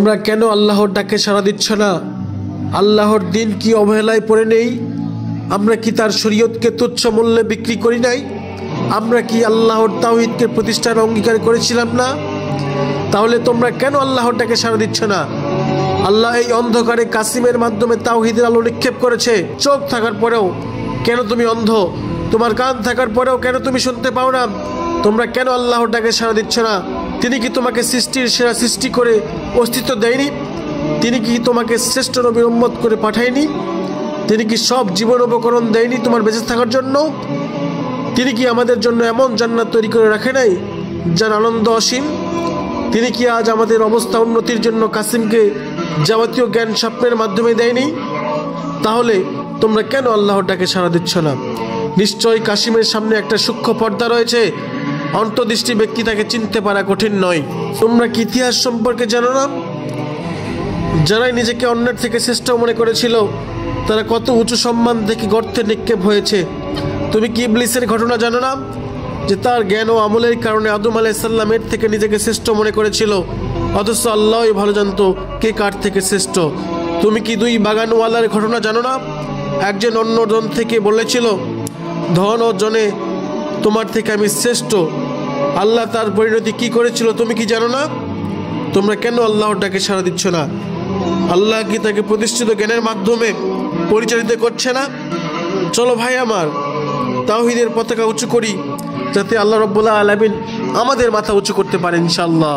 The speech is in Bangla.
আমরা কেন আল্লাহর ডাকে সাড়া দিচ্ছ না? আল্লাহর দিন কি অবহেলায় পড়ে নেই? আমরা কি তার শরীয়তকে তুচ্ছ মূল্যে বিক্রি করি নাই? আমরা কি আল্লাহর তাওহীদকে প্রতিষ্ঠার অঙ্গীকার করেছিলাম না? তাহলে তোমরা কেন আল্লাহর ডাকে সাড়া দিচ্ছ না? আল্লাহ এই অন্ধকারে কাসিমের মাধ্যমে তাওহীদের আলো নিক্ষেপ করেছে। চোখ থাকার পরেও কেন তুমি অন্ধ? তোমার কান থাকার পরেও কেন তুমি শুনতে পাও না? তোমরা কেন আল্লাহর ডাকে সাড়া দিচ্ছ না? তিনি কি তোমাকে সৃষ্টির সেরা সৃষ্টি করে অস্তিত্ব দেয়নি? তিনি কি তোমাকে শ্রেষ্ঠ নবীর উম্মত করে পাঠায়নি? তিনি কি সব জীবন উপকরণ দেয়নি তোমার বেঁচে থাকার জন্য? তিনি কি আমাদের জন্য এমন জান্নাত তৈরি করে রাখে নাই যার আনন্দ অসীম? তিনি কি আজ আমাদের অবস্থা উন্নতির জন্য কাসিমকে যাবতীয় জ্ঞান স্বপ্নের মাধ্যমে দেয়নি? তাহলে তোমরা কেন আল্লাহর ডাকে সাড়া দিচ্ছ না? নিশ্চয়ই কাসিমের সামনে একটা সূক্ষ্ম পর্দা রয়েছে। অন্তর্দৃষ্টি ব্যক্তি তাকে চিনতে পারা কঠিন নয়। তোমরা কি ইতিহাস সম্পর্কে জানো না? যারাই নিজেকে অন্যের থেকে শ্রেষ্ঠ মনে করেছিল তারা কত উঁচু সম্মান থেকে গর্তে নিক্ষেপ হয়েছে। তুমি কি ইবলিসের ঘটনা জানো না, যে তার জ্ঞান ও আমলের কারণে আদম আলাইহিস সালামের থেকে নিজেকে শ্রেষ্ঠ মনে করেছিল, অথচ আল্লাহই ভালো জানতো কে কার থেকে শ্রেষ্ঠ। তুমি কি দুই বাগানওয়ালার ঘটনা জানো না? একজন অন্য জন থেকে বলেছিল, ধন ও জনে তোমার থেকে আমি শ্রেষ্ঠ। আল্লাহ তার পরিণতি কি করেছিল তুমি কি জানো না? তোমরা কেন আল্লাহর ডাকে সাড়া দিচ্ছ না? আল্লাহ কি তাকে প্রতিষ্ঠিত জ্ঞানের মাধ্যমে পরিচালিত করছে না? চলো ভাই আমার, তাওহীদের পতাকা উঁচু করি, যাতে আল্লাহ রাব্বুল আলামিন আমাদের মাথা উঁচু করতে পারেন ইনশাআল্লাহ।